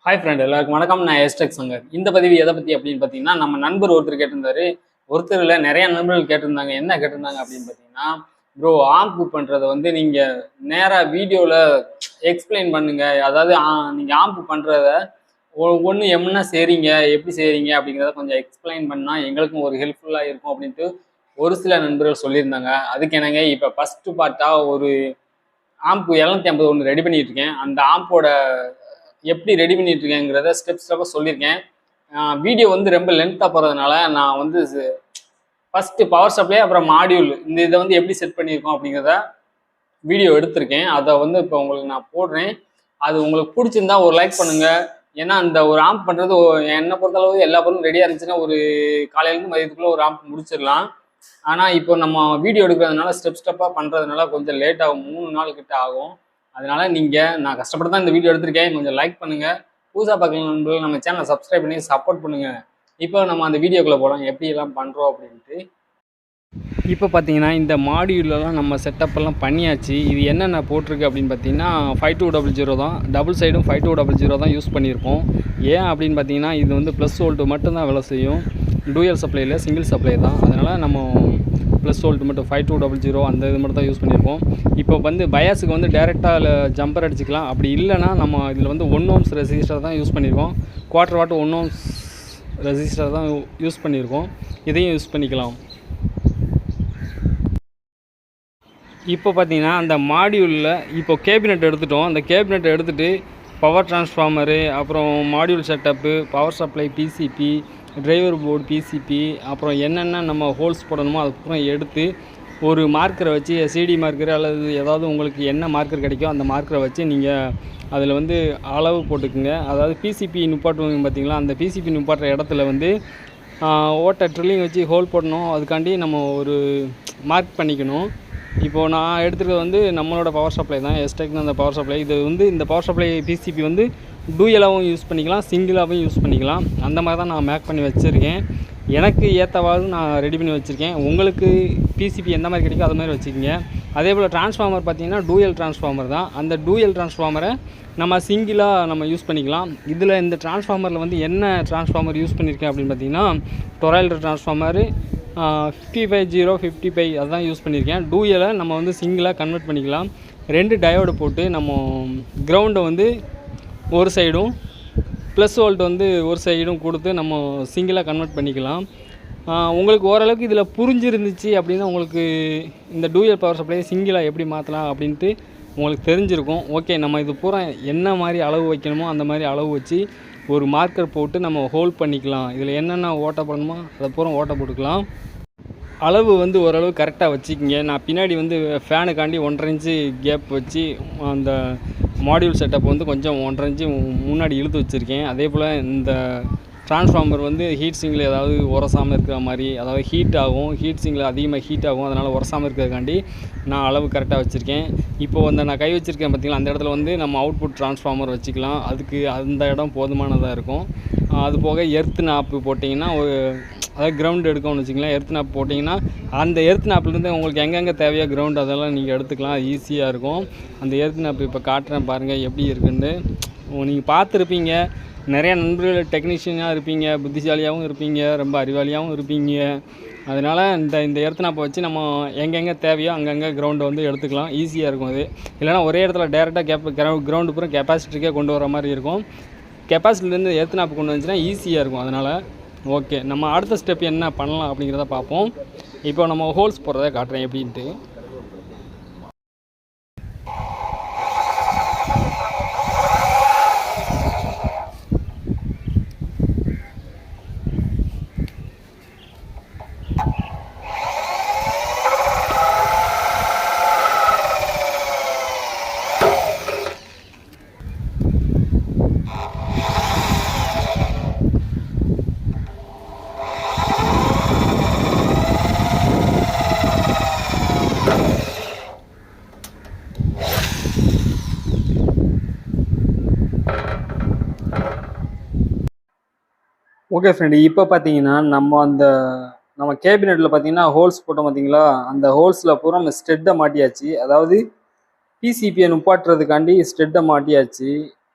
Hi friend, எல்லாருக்கும் வணக்கம். நான் எஸ்டெக் சங்கர். இந்த பதிவு எதை பற்றி அப்படின்னு பார்த்தீங்கன்னா, நம்ம நண்பர் ஒருத்தர் கேட்டிருந்தாரு. ஒருத்தர் இல்லை, நிறைய நண்பர்கள் கேட்டிருந்தாங்க. என்ன கேட்டிருந்தாங்க அப்படின்னு பார்த்தீங்கன்னா, ப்ரோ ஆம்ப் பண்ணுறதை வந்து நீங்கள் நேராக வீடியோவில் எக்ஸ்பிளைன் பண்ணுங்க. அதாவது நீங்கள் ஆம்ப் பண்ணுறத ஒன்று என்ன செய்கிறீங்க, எப்படி செய்கிறீங்க அப்படிங்கிறத கொஞ்சம் எக்ஸ்பிளைன் பண்ணால் எங்களுக்கும் ஒரு ஹெல்ப்ஃபுல்லாக இருக்கும் அப்படின்ட்டு ஒரு சில நண்பர்கள் சொல்லியிருந்தாங்க. அதுக்கு என்னங்க இப்போ ஃபஸ்ட்டு பார்ட்டாக ஒரு ஆம்ப் 750 ஒன்று ரெடி பண்ணிட்டு இருக்கேன். அந்த ஆம்போட எப்படி ரெடி பண்ணிட்டு இருக்கேங்கிறத ஸ்டெப்ஸாக சொல்லியிருக்கேன். வீடியோ வந்து ரொம்ப லென்த்தாக போகிறதுனால நான் வந்து ஃபஸ்ட்டு பவர் சப்ளை அப்புறம் மாடியூல் இந்த இதை வந்து எப்படி செட் பண்ணியிருக்கோம் அப்படிங்கிறத வீடியோ எடுத்திருக்கேன். அதை வந்து இப்போ உங்களுக்கு நான் போடுறேன். அது உங்களுக்கு பிடிச்சிருந்தா ஒரு லைக் பண்ணுங்கள். ஏன்னா அந்த ஒரு ஆம்ப் பண்ணுறது என்னை பொறுத்தளவு எல்லா பொருளும் ரெடியாக இருந்துச்சுன்னா ஒரு காலையிலேருந்து மதியத்துக்குள்ளே ஒரு ஆம்ப் முடிச்சிடலாம். ஆனால் இப்போ நம்ம வீடியோ எடுக்கிறதுனால ஸ்டெப்பாக பண்ணுறதுனால கொஞ்சம் லேட் ஆகும். 3 நாள் கிட்ட ஆகும். அதனால நான் கஷ்டப்பட்டு தான் இந்த வீடியோ எடுத்திருக்கேன். கொஞ்சம் லைக் பண்ணுங்க. புதுசாக பார்க்கலாம் நண்பர்கள், நம்ம சேனலை சப்ஸ்கிரைப் பண்ணி சப்போர்ட் பண்ணுங்க. இப்போ நம்ம அந்த வீடியோக்குள்ளே போகலாம், எப்படி எல்லாம் பண்ணுறோம் அப்படின்ட்டு. இப்போ பார்த்தீங்கன்னா இந்த மாடியூலெலாம் நம்ம செட்டப்பெல்லாம் பண்ணியாச்சு. இது என்னென்ன போட்டிருக்கு அப்படின்னு பார்த்தீங்கன்னா 5200 தான். டபுள் சைடும் 5200 தான் யூஸ் பண்ணியிருக்கோம். ஏன் அப்படின்னு பார்த்தீங்கன்னா இது வந்து ப்ளஸ் வோல்ட்டு மட்டும்தான் வேலை செய்யும். டூயல் சப்ளையில் சிங்கிள் சப்ளை தான். அதனால் நம்ம ப்ளஸ் வோல்ட் மட்டும் 5200 அந்த இது மட்டும் தான் யூஸ் பண்ணியிருக்கோம். இப்போ வந்து பயாஸுக்கு வந்து டேரெக்டாக ஜம்பர் அடிச்சுக்கலாம். அப்படி இல்லைனா நம்ம இதில் வந்து 1 ohms ரெசிஸ்டர் தான் யூஸ் பண்ணியிருக்கோம். 1/4 watt 1 ohms ரெசிஸ்டர் தான் யூஸ் பண்ணியிருக்கோம். இதையும் யூஸ் பண்ணிக்கலாம். இப்போ பார்த்தீங்கன்னா அந்த மாடியூலில் இப்போ கேபினெட் எடுத்துட்டோம். அந்த கேபினெட் எடுத்துகிட்டு பவர் டிரான்ஸ்ஃபார்மரு, அப்புறம் module setup, power supply, PCB, driver board, PCB, அப்புறம் என்னென்ன நம்ம ஹோல்ஸ் போடணுமோ அதுக்கப்புறம் எடுத்து ஒரு மார்க்கரை வச்சு சிடி மார்க்கரு அல்லது ஏதாவது உங்களுக்கு என்ன மார்க்கர் கிடைக்கோ அந்த மார்க்கரை வச்சு நீங்கள் அதில் வந்து அளவு போட்டுக்குங்க. அதாவது பிசிபி நுப்பாட்டுவாங்க பார்த்தீங்களா, அந்த பிசிபி நுப்பாட்டுற இடத்துல வந்து ஓட்டை ட்ரில்லிங் வச்சு ஹோல் போடணும். அதுக்காண்டி நம்ம ஒரு மார்க் பண்ணிக்கணும். இப்போது நான் எடுத்துகிறது வந்து நம்மளோட பவர் சப்ளை தான், எஸ்டெக்னு அந்த பவர் சப்ளை. இது வந்து இந்த பவர் சப்ளை பிசிபி வந்து டூயலாகவும் யூஸ் பண்ணிக்கலாம், சிங்கிளாகவும் யூஸ் பண்ணிக்கலாம். அந்த மாதிரி தான் நான் மேக் பண்ணி வச்சுருக்கேன். எனக்கு ஏற்றவாறு நான் ரெடி பண்ணி வச்சுருக்கேன். உங்களுக்கு பிசிபி எந்த மாதிரி கிடைக்கும் அது மாதிரி வச்சுக்கிங்க. அதே போல் டிரான்ஸ்ஃபார்மர் பார்த்திங்கன்னா டூயல் டிரான்ஸ்ஃபார்மர் தான். அந்த டூயல் டிரான்ஸ்ஃபார்மரை நம்ம சிங்கிளாக நம்ம யூஸ் பண்ணிக்கலாம். இதில் இந்த டிரான்ஸ்ஃபார்மரில் வந்து என்ன டிரான்ஸ்ஃபார்மர் யூஸ் பண்ணியிருக்கேன் அப்படின்னு பார்த்திங்கன்னா டொராய்டர் டிரான்ஸ்ஃபார்மரு 5555 அதுதான் யூஸ் பண்ணியிருக்கேன். டூயலை நம்ம வந்து சிங்கிளாக கன்வெர்ட் பண்ணிக்கலாம். 2 டயோடு போட்டு நம்ம கிரவுண்டை வந்து ஒரு சைடும் ப்ளஸ் வோல்ட் வந்து ஒரு சைடும் கொடுத்து நம்ம சிங்கிளாக கன்வெர்ட் பண்ணிக்கலாம். உங்களுக்கு ஓரளவுக்கு இதில் புரிஞ்சிருந்துச்சு அப்படின்னா உங்களுக்கு இந்த டூயல் பவர் சப்ளையை சிங்கிளாக எப்படி மாற்றலாம் அப்படின்ட்டு உங்களுக்கு தெரிஞ்சிருக்கும். ஓகே, நம்ம இது பூரா என்ன மாதிரி அளவு வைக்கணுமோ அந்த மாதிரி அளவு வச்சு ஒரு மார்க்கர் போட்டு நம்ம ஹோல்ட் பண்ணிக்கலாம். இதில் என்னென்ன ஓட்டை பண்ணணுமோ அதை பூரா ஓட்டை போட்டுக்கலாம். அளவு வந்து ஓரளவு கரெக்டாக வச்சுக்கிங்க. நான் பின்னாடி வந்து ஃபேனுக்காண்டி 1.5 இன்ச்சு கேப் வச்சு அந்த மாடியூல் செட்டப் வந்து கொஞ்சம் 1.5 இன்ச்சு முன்னாடி இழுத்து வச்சுருக்கேன். அதே போல் இந்த டிரான்ஸ்ஃபார்மர் வந்து ஹீட் சிங்கில் ஏதாவது உரசாமல் இருக்கிற மாதிரி, அதாவது ஹீட் ஆகும், ஹீட் சிங்கில் அதிகமாக ஹீட் ஆகும், அதனால் உரசாமல் இருக்கிறதுக்காண்டி நான் அளவு கரெக்டாக வச்சுருக்கேன். இப்போது அந்த நான் கை வச்சுருக்கேன் பார்த்திங்களா, அந்த இடத்துல வந்து நம்ம அவுட்புட் டிரான்ஸ்ஃபார்மர் வச்சுக்கலாம். அதுக்கு அந்த இடம் போதுமானதாக இருக்கும். அது போக எர்த்து நாப்பு போட்டிங்கன்னா அதாவது கிரவுண்ட் எடுக்கணும்னு வச்சுக்கலாம். எர்த்து நாப்பு போட்டிங்கன்னா அந்த எர்த்து நாப்புலேருந்து உங்களுக்கு எங்கெங்கே தேவையோ கிரவுண்ட் அதெல்லாம் நீங்கள் எடுத்துக்கலாம். ஈஸியாக இருக்கும். அந்த எர்த்து நாப்பு இப்போ காட்டுறேன் பாருங்கள் எப்படி இருக்குன்னு. நீங்கள் பார்த்துருப்பீங்க. நிறையா நண்பர்கள் டெக்னீஷியனாக இருப்பீங்க, புத்திசாலியாகவும் இருப்பீங்க, ரொம்ப அறிவாளியாகவும் இருப்பீங்க. அதனால் இந்த எர்த்து நாப்பை வச்சு நம்ம எங்கெங்கே தேவையோ அங்கங்கே கிரவுண்டை வந்து எடுத்துக்கலாம். ஈஸியாக இருக்கும் அது. இல்லைனா ஒரே இடத்துல டேரெக்டாக கிரவுண்டு பூரா கெப்பாசிட்டிக்கே கொண்டு வர மாதிரி இருக்கும். கெப்பாசிட்டிலேருந்து எர்த்து நாப்பு கொண்டு வந்துச்சுன்னா ஈஸியாக இருக்கும். அதனால் ஓகே, நம்ம அடுத்த ஸ்டெப் என்ன பண்ணலாம் அப்படிங்கிறத பார்ப்போம். இப்போ நம்ம ஹோல்ஸ் போடுறத காட்டுறேன் எப்படின்ட்டு. ஓகே ஃப்ரெண்டு, இப்போ பார்த்தீங்கன்னா நம்ம கேபினெட்டில் பார்த்தீங்கன்னா ஹோல்ஸ் போட்டோம் பார்த்தீங்களா, அந்த ஹோல்ஸில் பூரா நம்ம ஸ்டெட்டை மாட்டியாச்சு. அதாவது பிசிபியை நுப்பாட்டுறதுக்காண்டி ஸ்டெட்டை மாட்டியாச்சு.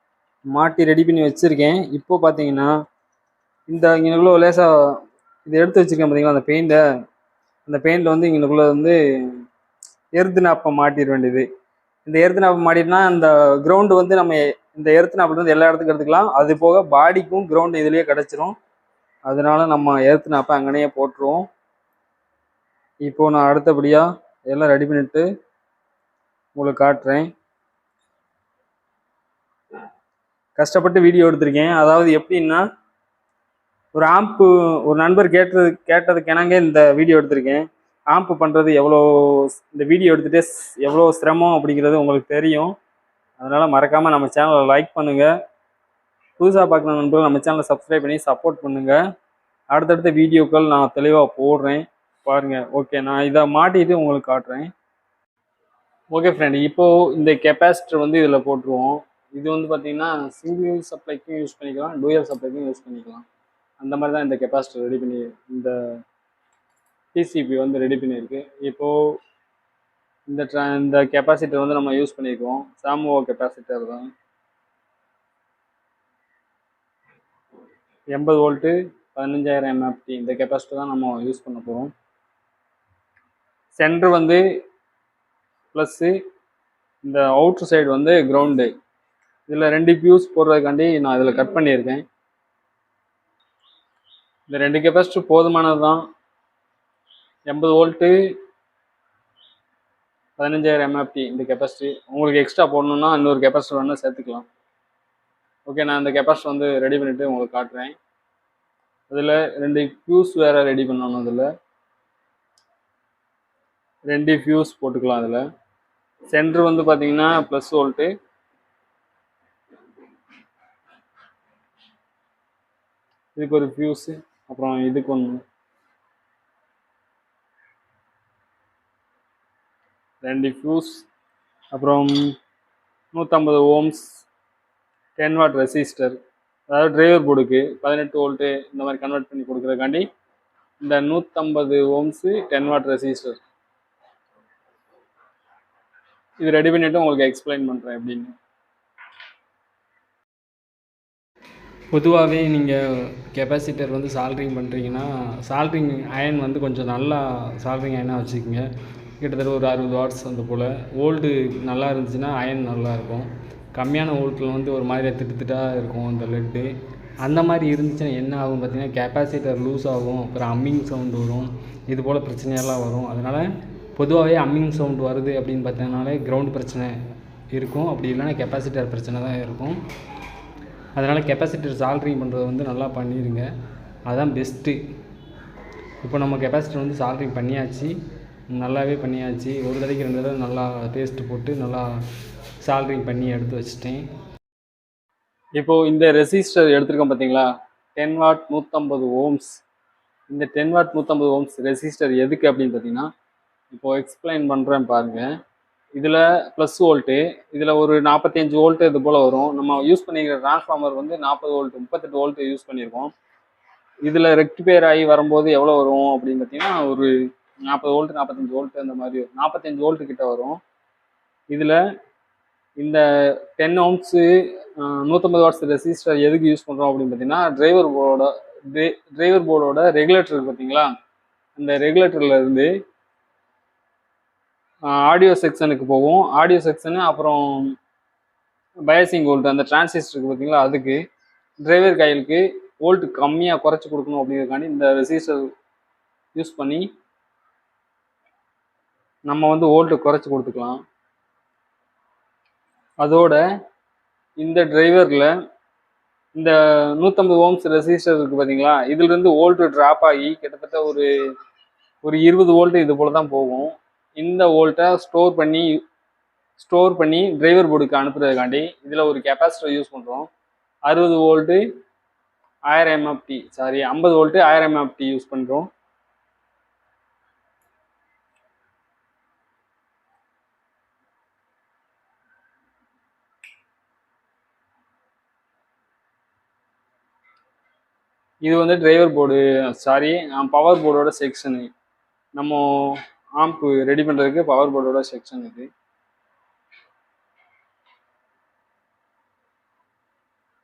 மாட்டி ரெடி பண்ணி வச்சுருக்கேன். இப்போ பார்த்தீங்கன்னா இந்த இங்கனுக்குள்ள லேசாக இதை எடுத்து வச்சுருக்கேன் பார்த்தீங்களா அந்த பெயிண்ட்டை. அந்த பெயிண்டில் வந்து இங்கனுக்குள்ளே வந்து எர்த்து நாப்பை மாட்டிட வேண்டியது. இந்த எர்த்து நாப்பை மாட்டினா இந்த கிரவுண்டு வந்து நம்ம இந்த எர்த்து நாப்பில் வந்து எல்லா இடத்துக்கும் எடுத்துக்கலாம். அது போக பாடிக்கும் கிரவுண்டு இதுலேயே கிடச்சிரும். அதனால நம்ம எர்த்து நாப்பை அங்கனையே போட்டுருவோம். இப்போ நான் அடுத்தபடியாக எல்லாம் ரெடி பண்ணிட்டு உங்களுக்கு காட்டுறேன். கஷ்டப்பட்டு வீடியோ எடுத்திருக்கேன். அதாவது எப்படின்னா ஒரு ஆம்பு ஒரு நண்பர் கேட்டதுக்கு இணங்க இந்த வீடியோ எடுத்திருக்கேன். ஆம்பு பண்ணுறது எவ்வளோ இந்த வீடியோ எடுத்துகிட்டே எவ்வளோ சிரமம் அப்படிங்கிறது உங்களுக்கு தெரியும். அதனால் மறக்காமல் நம்ம சேனலை லைக் பண்ணுங்கள். புதுசாக பார்க்குற நண்பர்கள் நம்ம சேனலை சப்ஸ்கிரைப் பண்ணி சப்போர்ட் பண்ணுங்கள். அடுத்தடுத்த வீடியோக்கள் நான் தெளிவாக போடுறேன் பாருங்கள். ஓகே, நான் இதை மாட்டிட்டு உங்களுக்கு காட்டுறேன். ஓகே ஃப்ரெண்ட், இப்போது இந்த கெப்பாசிட்டர் வந்து இதில் போட்டுருவோம். இது வந்து பார்த்தீங்கன்னா சிங்கிள் சப்ளைக்கும் யூஸ் பண்ணிக்கலாம், டூயல் சப்ளைக்கும் யூஸ் பண்ணிக்கலாம். அந்த மாதிரி தான் இந்த கெப்பாசிட்டர் ரெடி பண்ணி இந்த பிசிபி வந்து ரெடி பண்ணியிருக்கு. இப்போது இந்த கெப்பாசிட்டர் வந்து நம்ம யூஸ் பண்ணியிருக்கோம். சாமுவோ கெப்பாசிட்டர் தான், 80 வோல்ட்டு 15000 mAh. இந்த கெப்பாசிட்டர் தான் நம்ம யூஸ் பண்ண போகிறோம். சென்டர் வந்து ப்ளஸ்ஸு, இந்த அவுட்ரு சைடு வந்து கிரவுண்டு. இதில் 2 ஃபியூஸ் போடுறதுக்காண்டி நான் இதில் கட் பண்ணியிருக்கேன். இந்த 2 கெப்பாசிட்டர் போதுமானது தான். 80 வோல்ட்டு 15000 mAh இந்த கெப்பாசிட்டி. உங்களுக்கு எக்ஸ்ட்ரா போடணுன்னா இன்னொரு கெப்பாசிட்டர் வேணால் சேர்த்துக்கலாம். ஓகே, நான் இந்த கெப்பாசிட்டர் வந்து ரெடி பண்ணிவிட்டு உங்களுக்கு காட்டுறேன். அதில் 2 ஃபியூஸ் வேறு ரெடி பண்ணணும். அதில் 2 ஃபியூஸ் போட்டுக்கலாம். அதில் சென்ட்ரு வந்து பார்த்தீங்கன்னா ப்ளஸ் வோல்ட்டு, இதுக்கு ஒரு ஃபியூஸு, அப்புறம் இதுக்கு ஒன்று, 2 ஃபியூஸ், அப்புறம் 150 ohms 10 வாட் ரெசிஸ்டர். அதாவது டிரைவர் போர்டுக்கு 18 வோல்ட்டு இந்த மாதிரி கன்வெர்ட் பண்ணி கொடுக்குறதுக்காண்டி இந்த 150 ohms 10 வாட் ரெசிஸ்டர் இது ரெடி பண்ணிவிட்டு உங்களுக்கு எக்ஸ்பிளைன் பண்ணுறேன் எப்படின்னு. பொதுவாகவே நீங்கள் கெப்பாசிட்டர் வந்து சால்ட்ரிங் பண்ணுறீங்கன்னா சால்ட்ரிங் அயன் வந்து கொஞ்சம் நல்லா சால்ட்ரிங் அயனாக வச்சுக்கோங்க. கிட்டத்தட்ட ஒரு 60 வாட்ஸ் அந்த போல். ஓல்டு நல்லா இருந்துச்சுன்னா அயன் நல்லாயிருக்கும். கம்மியான வோல்ட்டில் வந்து ஒரு மாதிரி திட்டாக இருக்கும் அந்த லெட்டு. அந்த மாதிரி இருந்துச்சுன்னா என்ன ஆகும் பார்த்தீங்கன்னா கெப்பாசிட்டர் லூஸ் ஆகும், அப்புறம் அம்மிங் சவுண்டு வரும், இது போல் பிரச்சனையெல்லாம் வரும். அதனால் பொதுவாகவே அம்மிங் சவுண்டு வருது அப்படின்னு பார்த்தீங்கன்னாலே கிரவுண்டு பிரச்சனை இருக்கும், அப்படி இல்லைன்னா கெப்பாசிட்டர் பிரச்சனை தான் இருக்கும். அதனால் கெப்பாசிட்டர் சால்ட்ரிங் பண்ணுறது வந்து நல்லா பண்ணிடுங்க, அதுதான் பெஸ்ட்டு. இப்போ நம்ம கெப்பாசிட்டர் வந்து சால்ட்ரிங் பண்ணியாச்சு, நல்லாவே பண்ணியாச்சு. ஒரு தடவைக்கு 2 தடவை நல்லா பேஸ்ட்டு போட்டு நல்லா சால்ட்ரிங் பண்ணி எடுத்து வச்சுட்டேன். இப்போது இந்த ரெசிஸ்டர் எடுத்துருக்கோம் பார்த்தீங்களா, 10 வாட் 150 ohms. இந்த 10 வாட் 150 ohms ரெசிஸ்டர் எதுக்கு அப்படின்னு பார்த்தீங்கன்னா, இப்போது எக்ஸ்பிளைன் பண்ணுறேன் பாருங்கள். இதில் ப்ளஸ் வோல்ட்டு, இதில் ஒரு 45 வோல்ட்டு இது போல் வரும். நம்ம யூஸ் பண்ணிக்கிற டிரான்ஸ்ஃபார்மர் வந்து 40 வோல்ட்டு 38 வோல்ட்டு யூஸ் பண்ணியிருக்கோம். இதில் ரெக்டிஃபையர் ஆகி வரும்போது எவ்வளோ வரும் அப்படின்னு பார்த்தீங்கன்னா ஒரு 40 வோல்ட்டு 45 வோல்ட்டு அந்த மாதிரி 45 வோல்ட்டு கிட்ட வரும். இதில் இந்த 10 ohms 150 வாட்ஸ் ரெசிஸ்டர் எதுக்கு யூஸ் பண்ணுறோம் அப்படின்னு பார்த்தீங்கன்னா, டிரைவர் போர்டோட ரெகுலேட்டர் இருக்குது பார்த்தீங்களா, அந்த ரெகுலேட்டரில் இருந்து ஆடியோ செக்ஷனுக்கு போகும். ஆடியோ செக்ஷனு அப்புறம் பயாசிங் வோல்ட் அந்த டிரான்சிஸ்டருக்கு பார்த்தீங்களா, அதுக்கு டிரைவர் காயிலுக்கு வோல்ட் கம்மியாக குறைச்சி கொடுக்கணும் அப்படிங்கிறதுக்காண்டி இந்த ரெசிஸ்டர் யூஸ் பண்ணி நம்ம வந்து வோல்ட்டு குறைச்சி கொடுத்துக்கலாம். அதோட இந்த டிரைவரில் இந்த 150 ohms ரெசிஸ்டர் இருக்குது பார்த்தீங்களா, இதுலேருந்து வோல்ட்டு ட்ராப் ஆகி கிட்டத்தட்ட ஒரு 20 வோல்ட்டு இது போல் தான் போகும். இந்த வோல்ட்டை ஸ்டோர் பண்ணி டிரைவர் போர்டுக்கு அனுப்புறதுக்காண்டி இதில் ஒரு கெப்பாசிட்டர் யூஸ் பண்ணுறோம். 60 volt 1000 mAh 50 volt 1000 mAh use பண்ணுறோம். இது வந்து டிரைவர் போர்டு பவர் போர்டோட செக்ஷனு. நம்ம ஆம்ப்பு ரெடி பண்ணுறதுக்கு பவர் போர்டோட செக்ஷன் இது.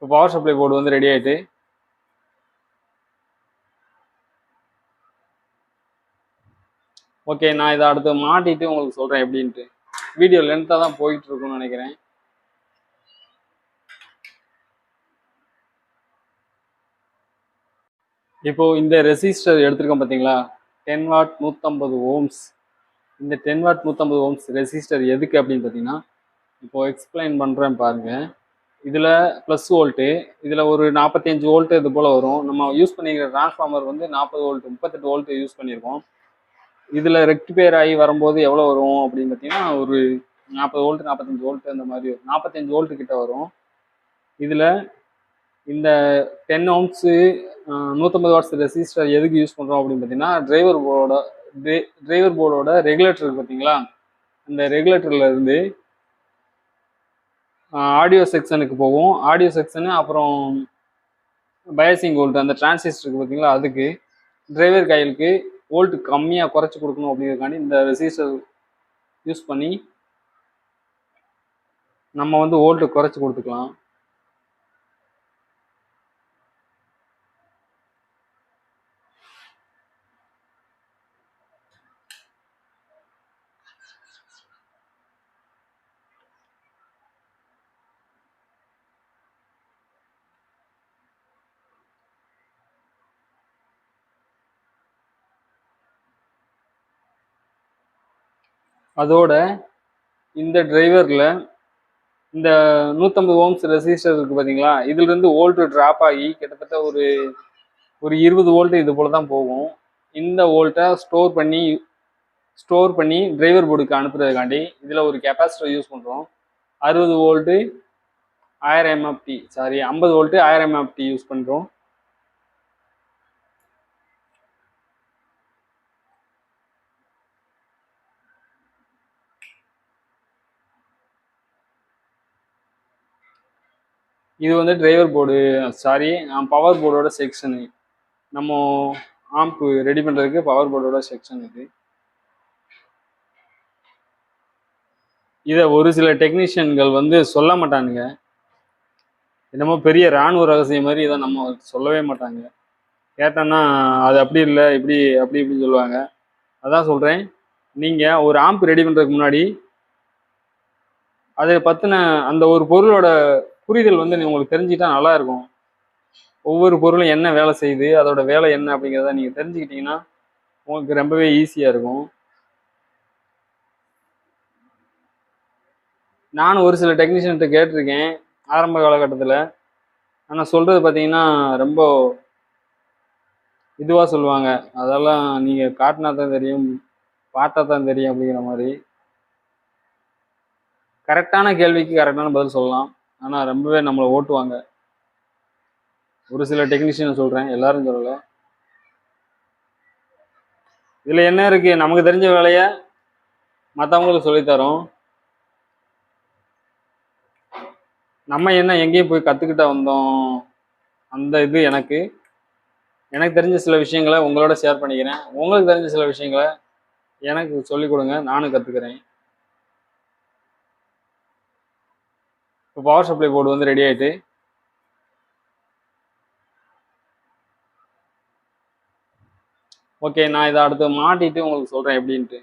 இப்போ பவர் சப்ளை போர்டு வந்து ரெடி ஆயிட்டு, ஓகே நான் இதை அடுத்து மாட்டிட்டு உங்களுக்கு சொல்றேன் எப்படின்ட்டு. வீடியோ லென்த்தாக தான் போயிட்டு இருக்கும்னு நினைக்கிறேன். இப்போ இந்த ரெசிஸ்டர் எடுத்திருக்கோம் பார்த்தீங்களா, 10 வாட் 150 ஓம்ஸ். இந்த 10 வாட் 150 ஓம்ஸ் ரெசிஸ்டர் எதுக்கு அப்படின்னு பார்த்தீங்கன்னா, இப்போ எக்ஸ்பிளைன் பண்ணுறேன் பாருங்க. இதில் ப்ளஸ் வோல்ட்டு, இதில் ஒரு 45 வோல்ட்டு இது போல் வரும். நம்ம யூஸ் பண்ணிக்கிற டிரான்ஸ்ஃபார்மர் வந்து 40 வோல்ட் 38 வோல்ட்டு யூஸ் பண்ணியிருக்கோம். இதில் ரெக்டிஃபையர் ஆகி வரும்போது எவ்வளோ வரும் அப்படின்னு பார்த்தீங்கன்னா, ஒரு 40 வோல்ட் 45 வோல்ட் அந்த மாதிரி 45 வோல்ட்டு கிட்ட வரும். இதில் இந்த 10 ஓம்ஸு 150 வாட்ஸ் ரெசிஸ்டர் எதுக்கு யூஸ் பண்ணுறோம் அப்படின்னு பார்த்தீங்கன்னா, டிரைவர் போர்டோட ரெகுலேட்டர் இருக்கு பார்த்தீங்களா, அந்த ரெகுலேட்டரில் இருந்து ஆடியோ செக்ஷனுக்கு போகும். ஆடியோ செக்ஷனு அப்புறம் பயாசிங் வோல்ட் அந்த டிரான்சிஸ்டருக்கு பார்த்தீங்களா, அதுக்கு டிரைவர் காயிலுக்கு வோல்ட் கம்மியாக குறைச்சி கொடுக்கணும் அப்படிங்கிறதுக்காண்டி இந்த ரெசிஸ்டர் யூஸ் பண்ணி நம்ம வந்து வோல்ட்டு குறைச்சி கொடுத்துக்கலாம். அதோட இந்த டிரைவரில் இந்த 150 ஓம்ஸ் ரெசிஸ்டர் இருக்குது பார்த்தீங்களா, இதுலேருந்து வோல்ட்டு ட்ராப் ஆகி கிட்டத்தட்ட ஒரு 20 வோல்ட்டு இது போல் தான் போகும். இந்த வோல்ட்டை ஸ்டோர் பண்ணி டிரைவர் போர்டுக்கு அனுப்புறதுக்காண்டி இதில் ஒரு கெப்பாசிட்டர் யூஸ் பண்ணுறோம். 60 volt 1000 MFD 50 volt 1000 MFD use பண்ணுறோம். இது வந்து டிரைவர் போர்டு பவர் போர்டோட செக்ஷனு. நம்ம ஆம்ப் ரெடி பண்ணுறதுக்கு பவர் போர்டோட செக்ஷன் இது. இதை ஒரு சில டெக்னீஷியன்கள் வந்து சொல்ல மாட்டானுங்க. என்னமோ பெரிய இராணுவ ரகசியம் மாதிரி இதை நம்ம சொல்லவே மாட்டாங்க. கேட்டோன்னா அது அப்படி இல்லை இப்படின்னு சொல்லுவாங்க. அதான் சொல்கிறேன், நீங்கள் ஒரு ஆம்ப் ரெடி பண்ணுறதுக்கு முன்னாடி அதை பற்றின அந்த ஒரு பொருளோட புரிதல் வந்து உங்களுக்கு தெரிஞ்சுக்கிட்டா நல்லா இருக்கும். ஒவ்வொரு பொருளும் என்ன வேலை செய்யுது, அதோட வேலை என்ன அப்படிங்கிறத நீங்கள் தெரிஞ்சுக்கிட்டீங்கன்னா உங்களுக்கு ரொம்பவே ஈஸியாக இருக்கும். நானும் ஒரு சில டெக்னீஷியன்கிட்ட கேட்டிருக்கேன் ஆரம்ப காலகட்டத்தில். ஆனால் சொல்கிறது பார்த்தீங்கன்னா ரொம்ப இதுவாக சொல்லுவாங்க. அதெல்லாம் நீங்கள் காட்டினா தான் தெரியும், பார்த்தா தான் தெரியும் அப்படிங்கிற மாதிரி. கரெக்டான கேள்விக்கு கரெக்டான பதில் சொல்லலாம், ஆனால் ரொம்பவே நம்மளை ஓட்டுவாங்க. ஒரு சில டெக்னீஷியன் சொல்கிறேன், எல்லாரும் சொல்லலை. இதில் என்ன இருக்குது, நமக்கு தெரிஞ்ச வேலையை மற்றவங்களுக்கு சொல்லித்தரோம். நம்ம என்ன எங்கேயும் போய் கற்றுக்கிட்ட வந்தோம், அந்த இது எனக்கு தெரிஞ்ச சில விஷயங்களை உங்களோட ஷேர் பண்ணிக்கிறேன். உங்களுக்கு தெரிஞ்ச சில விஷயங்களை எனக்கு சொல்லிக் கொடுங்க, நானும் கற்றுக்கிறேன். இப்போ பவர் சப்ளை போர்டு வந்து ரெடி ஆகிட்டு, ஓகே நான் இதை அடுத்து மாட்டிட்டு உங்களுக்கு சொல்கிறேன் எப்படின்ட்டு.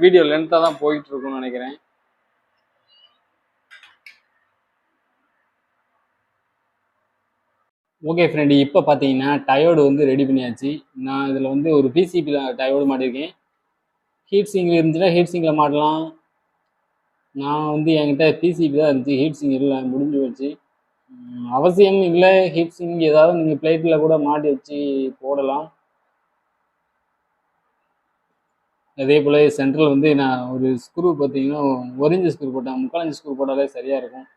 வீடியோ லென்த்தாக தான் போயிட்டு இருக்கும்னு நினைக்கிறேன். ஓகே ஃப்ரெண்டு, இப்போ பார்த்தீங்கன்னா டயோடு வந்து ரெடி பண்ணியாச்சு. நான் இதில் வந்து ஒரு பிசிபியில் டயோடு மாட்டியிருக்கேன். ஹீட் சிங்கில் இருந்துச்சுன்னா ஹீட் சிங்கில் மாட்டலாம். நான் வந்து என்கிட்ட பிசிபி தான் இருந்துச்சு, ஹீட் சிங் இல்லை, முடிஞ்சு போச்சு. அவசியம் இல்லை ஹீட் சிங், ஏதாவது நீங்கள் பிளேட்டில் கூட மாட்டி வச்சு போடலாம். அதே போல் சென்ட்ரல் வந்து நான் ஒரு ஸ்க்ரூ பார்த்தீங்கன்னா 1 இன்ச் ஸ்க்ரூ போட்டேன், 3/4 இன்ச் ஸ்க்ரூ போட்டாலே சரியாக இருக்கும்.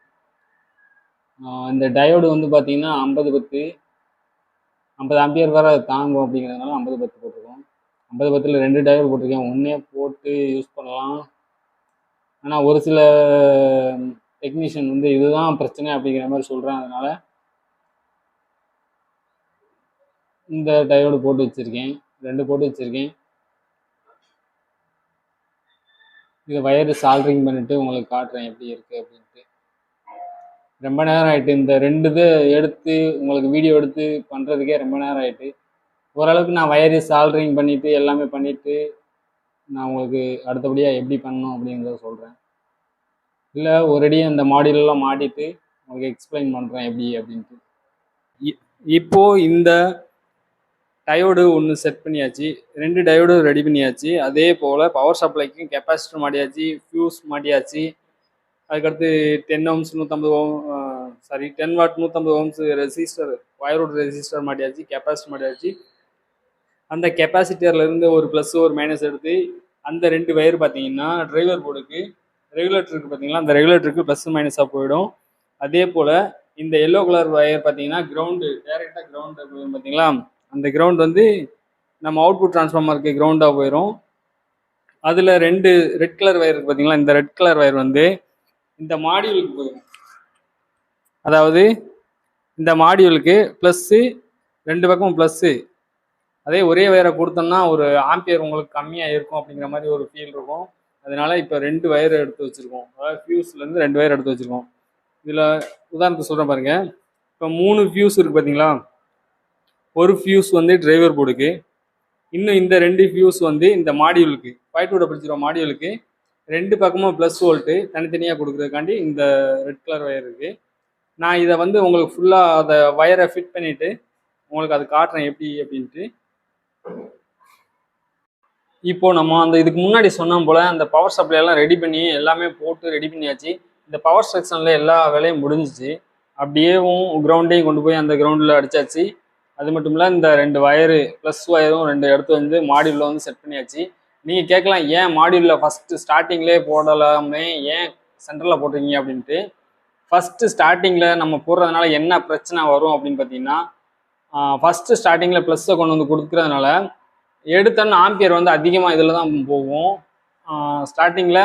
இந்த டயோடு வந்து பார்த்தீங்கன்னா 50 ஆம்பியர் வர தாங்கும் அப்படிங்கிறதுனால 50 போட்டிருக்கோம். 50 2 டயோடு போட்டிருக்கேன், ஒன்றே போட்டு யூஸ் பண்ணலாம். ஆனால் ஒரு சில டெக்னீஷியன் வந்து இதுதான் பிரச்சனை அப்படிங்கிற மாதிரி சொல்கிறேன். அதனால் இந்த டயோடு போட்டு வச்சுருக்கேன், 2 போட்டு வச்சுருக்கேன். இதை வயரு சால்ட்ரிங் பண்ணிவிட்டு உங்களுக்கு காட்டுறேன் எப்படி இருக்குது அப்படின்ட்டு. ரொம்ப நேரம் ஆயிட்டு. இந்த 2 இது எடுத்து உங்களுக்கு வீடியோ எடுத்து பண்ணுறதுக்கே ரொம்ப நேரம் ஆயிட்டு. ஓரளவுக்கு நான் வயரு சால்ட்ரிங் பண்ணிவிட்டு எல்லாமே பண்ணிவிட்டு நான் உங்களுக்கு அடுத்தபடியாக எப்படி பண்ணணும் அப்படிங்கிறத சொல்கிறேன். இல்லை ஒரேடியாக இந்த மாடியூலெலாம் மாட்டிட்டு உங்களுக்கு எக்ஸ்பிளைன் பண்ணுறேன் எப்படி அப்படின்ட்டு. இப்போது இந்த டயோடு ஒன்று செட் பண்ணியாச்சு, 2 டயோடு ரெடி பண்ணியாச்சு. அதே போல் பவர் சப்ளைக்கும் கெப்பாசிட்டர் மாட்டியாச்சு, ஃபியூஸ் மாட்டியாச்சு. அதுக்கடுத்து 10 ohms 150 ohm 10 watt 150 ohms resistor வயரோட ரெசிஸ்டர் மாட்டியாச்சு, கெப்பாசிட்டர் மாட்டியாச்சு. அந்த கெப்பாசிட்டர்லேருந்து ஒரு ப்ளஸ் ஒரு மைனஸ் எடுத்து அந்த 2 வயர் பார்த்தீங்கன்னா டிரைவர் போர்டுக்கு ரெகுலேட்டருக்கு பார்த்தீங்கன்னா அந்த ரெகுலேட்டருக்கு ப்ளஸ் மைனஸாக போயிடும். அதே போல் இந்த எல்லோ கலர் வயர் பார்த்தீங்கன்னா கிரவுண்டு டேரெக்டாக கிரவுண்டு போயிடும் பார்த்தீங்களா. அந்த கிரவுண்ட் வந்து நம்ம அவுட்புட் டிரான்ஸ்ஃபார்மருக்கு கிரவுண்டாக போயிடும். அதில் 2 ரெட் கலர் வயர் இருக்குது பார்த்தீங்களா. இந்த ரெட் கலர் வயர் வந்து இந்த மாடியூலுக்கு போயிடும். அதாவது இந்த மாடியூலுக்கு ப்ளஸ்ஸு 2 பக்கமும் ப்ளஸ்ஸு. அதே ஒரே வயரை கொடுத்தோம்னா ஒரு ஆம்பியர் உங்களுக்கு கம்மியாக இருக்கும் அப்படிங்கிற மாதிரி ஒரு ஃபீல் இருக்கும். அதனால இப்போ 2 வயர் எடுத்து வச்சுருக்கோம். அதாவது ஃபியூஸ்லேருந்து 2 வயர் எடுத்து வச்சுருக்கோம். இதில் உதாரணத்துக்கு சொல்கிறேன் பாருங்கள். இப்போ 3 ஃபியூஸ் இருக்குது பார்த்தீங்களா. ஒரு ஃபியூஸ் வந்து டிரைவர் போர்டுக்கு, இன்னும் இந்த 2 ஃபியூஸ் வந்து இந்த மாடியூலுக்கு 5200 மாடியூலுக்கு 2 பக்கமும் ப்ளஸ் வோல்ட்டு தனித்தனியாக கொடுக்குறதுக்காண்டி இந்த ரெட் கலர் வயர் இருக்குது. நான் இதை வந்து உங்களுக்கு ஃபுல்லாக அதை வயரை ஃபிட் பண்ணிவிட்டு உங்களுக்கு அது காட்டுறேன் எப்படி அப்படின்ட்டு. இப்போது நம்ம அந்த இதுக்கு முன்னாடி சொன்னோம் போல் அந்த பவர் சப்ளையெல்லாம் ரெடி பண்ணி எல்லாமே போட்டு ரெடி பண்ணியாச்சு. இந்த பவர் செக்ஷனில் எல்லா வேலையும் முடிஞ்சிச்சு. அப்படியேவும் கிரவுண்டையும் கொண்டு போய் அந்த கிரவுண்டில் அடித்தாச்சு. அது மட்டும் இல்லை இந்த 2 வயரு ப்ளஸ் வயரும் 2 எடுத்து வந்து மாடியூலில் வந்து செட் பண்ணியாச்சு. நீங்கள் கேட்கலாம் ஏன் மாடியூலில் ஃபஸ்ட்டு ஸ்டார்டிங்லேயே போடலாமே, ஏன் சென்டரில் போடுறீங்க அப்படின்ட்டு. ஃபஸ்ட்டு ஸ்டார்டிங்கில் நம்ம போடுறதுனால என்ன பிரச்சனை வரும் அப்படின்னு பார்த்தீங்கன்னா, ஃபஸ்ட்டு ஸ்டார்டிங்கில் ப்ளஸ்ஸை கொண்டு வந்து கொடுக்குறதுனால எடுத்தோன்னு ஆம்பியர் வந்து அதிகமாக இதில் தான் போகும். ஸ்டார்டிங்கில்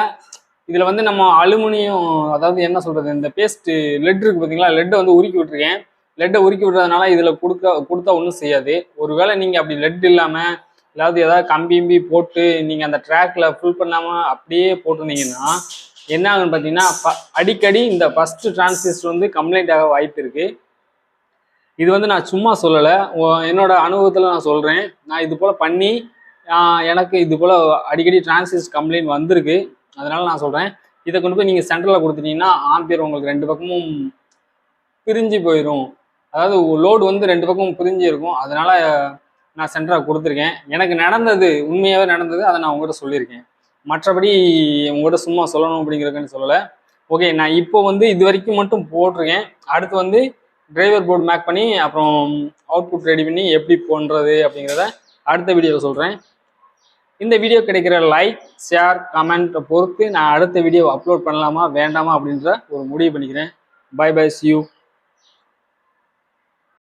இதில் வந்து நம்ம அலுமினியம், அதாவது என்ன சொல்கிறது, இந்த பேஸ்ட்டு லெட் இருக்குது பார்த்தீங்களா, லெட்டை வந்து உருக்கி விட்டுருக்கேன். லெட்டை உருக்கி விடுறதுனால இதில் கொடுத்தா ஒன்றும் செய்யாது. ஒருவேளை நீங்கள் அப்படி லெட் இல்லாமல் ஏதாவது கம்பி போட்டு நீங்கள் அந்த ட்ராக்கில் ஃபுல் பண்ணாமல் அப்படியே போட்டிருந்தீங்கன்னா என்ன ஆகுன்னு பார்த்தீங்கன்னா, அடிக்கடி இந்த ஃபஸ்ட்டு டிரான்சிஸ்டர் வந்து கம்ப்ளைண்ட் ஆக வாய்ப்பு இருக்குது. இது வந்து நான் சும்மா சொல்லலை, என்னோட அனுபவத்தில் நான் சொல்கிறேன். நான் இது போல் பண்ணி எனக்கு இது போல் அடிக்கடி டிரான்சிஸ்டர் கம்ப்ளைண்ட் வந்திருக்கு. அதனால் நான் சொல்கிறேன், இதை கொண்டு போய் நீங்கள் சென்டரில் கொடுத்துட்டீங்கன்னா ஆம்பியர் உங்களுக்கு 2 பக்கமும் பிரிஞ்சு போயிடும். அதாவது லோடு வந்து 2 பக்கமும் பிரிஞ்சு இருக்கும். அதனால் நான் சென்டராக கொடுத்துருக்கேன். எனக்கு நடந்தது, உண்மையாகவே நடந்தது, அதை நான் உங்கள்கிட்ட சொல்லியிருக்கேன். மற்றபடி உங்கள்கிட்ட சும்மா சொல்லணும் அப்படிங்கிறதுன்னு சொல்லலை. ஓகே, நான் இப்போ வந்து இது வரைக்கும் மட்டும் போட்டிருக்கேன். அடுத்து வந்து டிரைவர் போர்டு மேக் பண்ணி அப்புறம் அவுட்புட் ரெடி பண்ணி எப்படி பண்ணுறது அப்படிங்கிறத அடுத்த வீடியோவில் சொல்கிறேன். இந்த வீடியோ கிடைக்கிற லைக், ஷேர், கமெண்ட்டை பொறுத்து நான் அடுத்த வீடியோ அப்லோட் பண்ணலாமா வேண்டாமா அப்படின்ற ஒரு முடிவு பண்ணிக்கிறேன். Bye bye, see you.